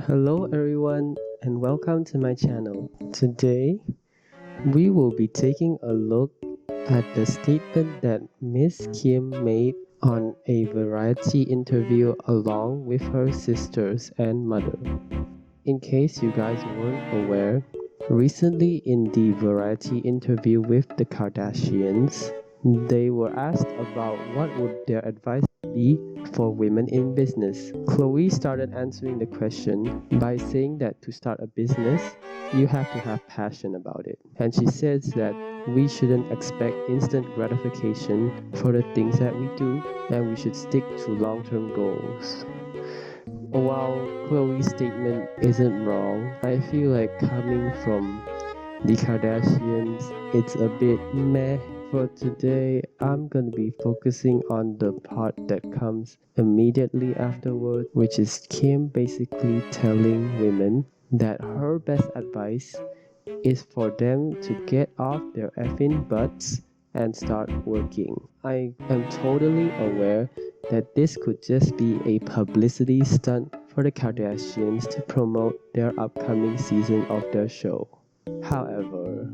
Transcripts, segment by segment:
Hello everyone and welcome to my channel. Today we will be taking a look at the statement that Miss Kim made on a variety interview along with her sisters and mother. In case you guys weren't aware, recently in the variety interview with the Kardashians, they were asked about what would their advice be for women in business. Chloe started answering the question by saying that to start a business, you have to have passion about it. And she says that we shouldn't expect instant gratification for the things that we do, and we should stick to long-term goals. While Chloe's statement isn't wrong, I feel like coming from the Kardashians, it's a bit meh. For today, I'm gonna be focusing on the part that comes immediately afterward, which is Kim basically telling women that her best advice is for them to get off their effing butts and start working. I am totally aware that this could just be a publicity stunt for the Kardashians to promote their upcoming season of their show. However,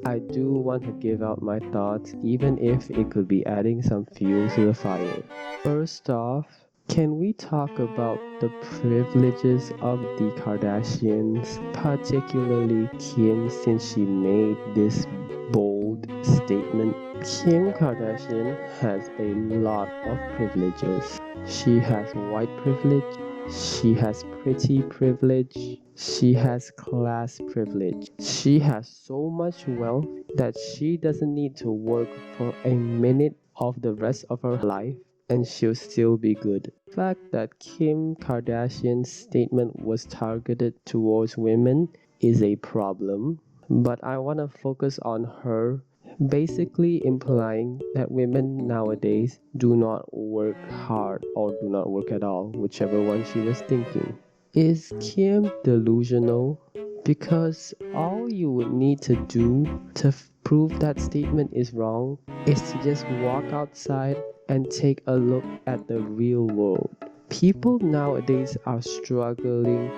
I do want to give out my thoughts even if it could be adding some fuel to the fire. First off, can we talk about the privileges of the Kardashians, particularly Kim, since she made this bold statement? Kim Kardashian has a lot of privileges. She has white privilege, she has pretty privilege, she has class privilege. She has so much wealth that she doesn't need to work for a minute of the rest of her life and she'll still be good. The fact that Kim Kardashian's statement was targeted towards women is a problem, but I want to focus on her basically implying that women nowadays do not work hard or do not work at all, whichever one she was thinking. Is Kim delusional? Because all you would need to do to prove that statement is wrong is to just walk outside and take a look at the real world. People nowadays are struggling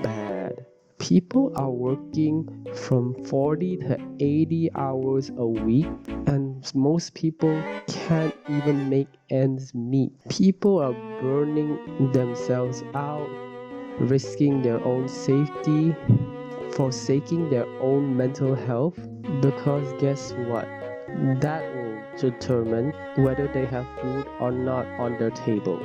bad. People are working from 40 to 80 hours a week, and most people can't even make ends meet. People are burning themselves out, risking their own safety, forsaking their own mental health, because guess what? That will determine whether they have food or not on their table.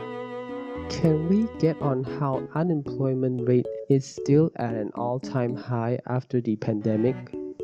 Can we get on how unemployment rate is still at an all-time high after the pandemic?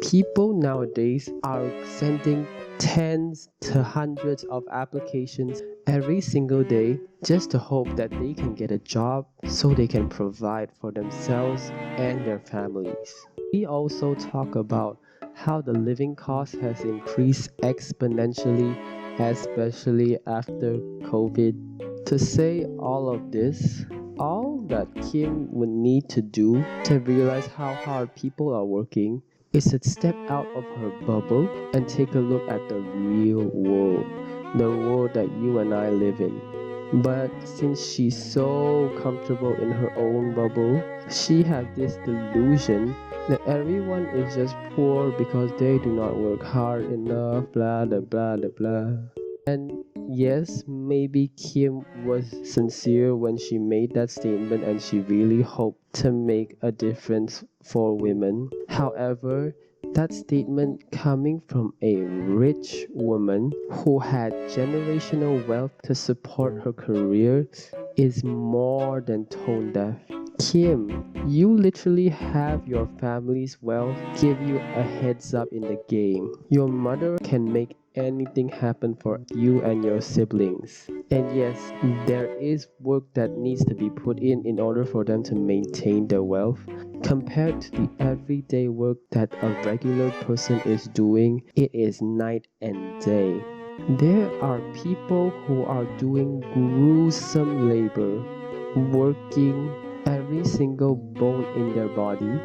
People nowadays are sending tens to hundreds of applications every single day just to hope that they can get a job so they can provide for themselves and their families. We also talk about how the living cost has increased exponentially, especially after COVID. To say all of this, all that Kim would need to do to realize how hard people are working is to step out of her bubble and take a look at the real world, the world that you and I live in. But since she's so comfortable in her own bubble, she has this delusion that everyone is just poor because they do not work hard enough, blah blah blah blah blah. And yes, maybe Kim was sincere when she made that statement and she really hoped to make a difference for women. However, that statement coming from a rich woman who had generational wealth to support her career is more than tone deaf. Kim, you literally have your family's wealth give you a heads up in the game. Your mother can make anything happen for you and your siblings. And yes, there is work that needs to be put in order for them to maintain their wealth. Compared to the everyday work that a regular person is doing, it is night and day. There are people who are doing gruesome labor, working every single bone in their body,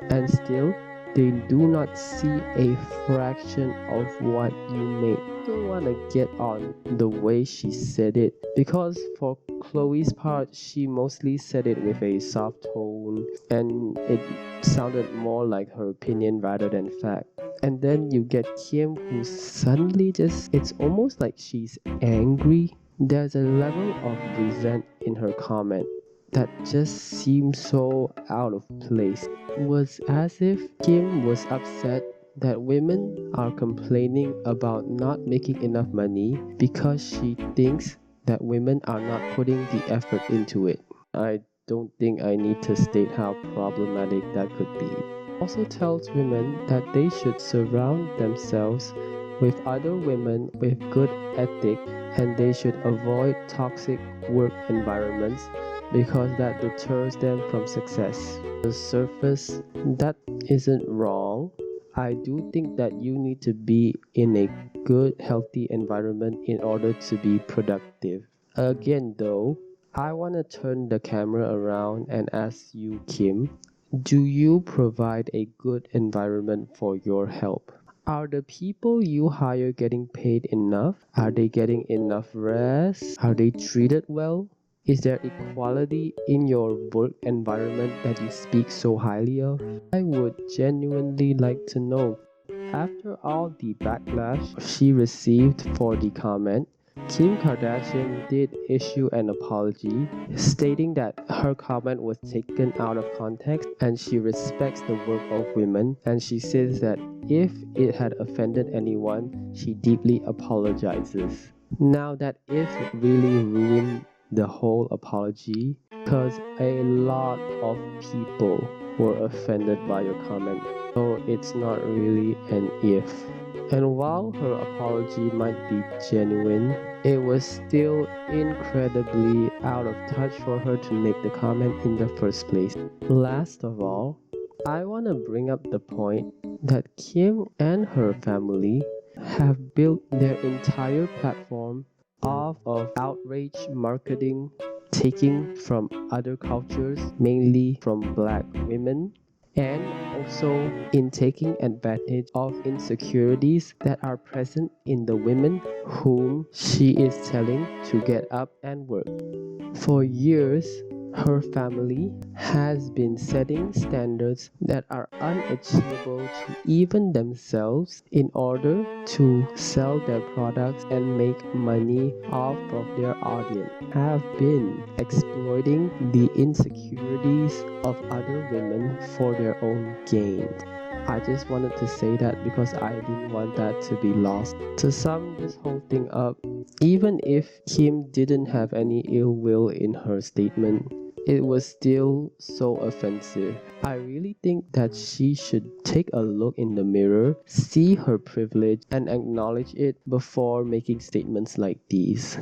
and still they do not see a fraction of what you make. I don't want to get on the way she said it, because for Chloe's part, she mostly said it with a soft tone and it sounded more like her opinion rather than fact. And then you get Kim, who suddenly it's almost like she's angry. There's a level of resent in her comment that just seems so out of place. It was as if Kim was upset that women are complaining about not making enough money because she thinks that women are not putting the effort into it. I don't think I need to state how problematic that could be. Also tells women that they should surround themselves with other women with good ethic, and they should avoid toxic work environments because that deters them from success. On the surface, that isn't wrong. I do think that you need to be in a good, healthy environment in order to be productive. Again, though, I want to turn the camera around and ask you, Kim, do you provide a good environment for your help? Are the people you hire getting paid enough? Are they getting enough rest? Are they treated well? Is there equality in your work environment that you speak so highly of? I would genuinely like to know. After all the backlash she received for the comment, Kim Kardashian did issue an apology, stating that her comment was taken out of context and she respects the work of women, and she says that if it had offended anyone, she deeply apologizes. Now that if really ruined the whole apology, because a lot of people were offended by your comment, so it's not really an if. And while her apology might be genuine, it was still incredibly out of touch for her to make the comment in the first place. Last of all, I want to bring up the point that Kim and her family have built their entire platform off of outrage marketing, taking from other cultures, mainly from black women, and also in taking advantage of insecurities that are present in the women whom she is telling to get up and work. For years, her family has been setting standards that are unachievable to even themselves in order to sell their products and make money off of their audience. Have been exploiting the insecurities of other women for their own gain. I just wanted to say that because I didn't want that to be lost. To sum this whole thing up, even if Kim didn't have any ill will in her statement, it was still so offensive. I really think that she should take a look in the mirror, see her privilege, and acknowledge it before making statements like these.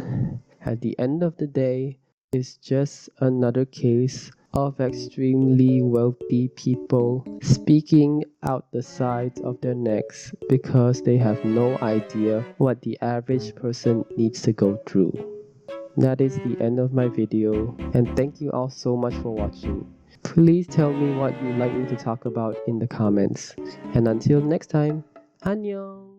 At the end of the day, it's just another case of extremely wealthy people speaking out the sides of their necks because they have no idea what the average person needs to go through. That is the end of my video, and thank you all so much for watching. Please tell me what you'd like me to talk about in the comments. And until next time, annyeong!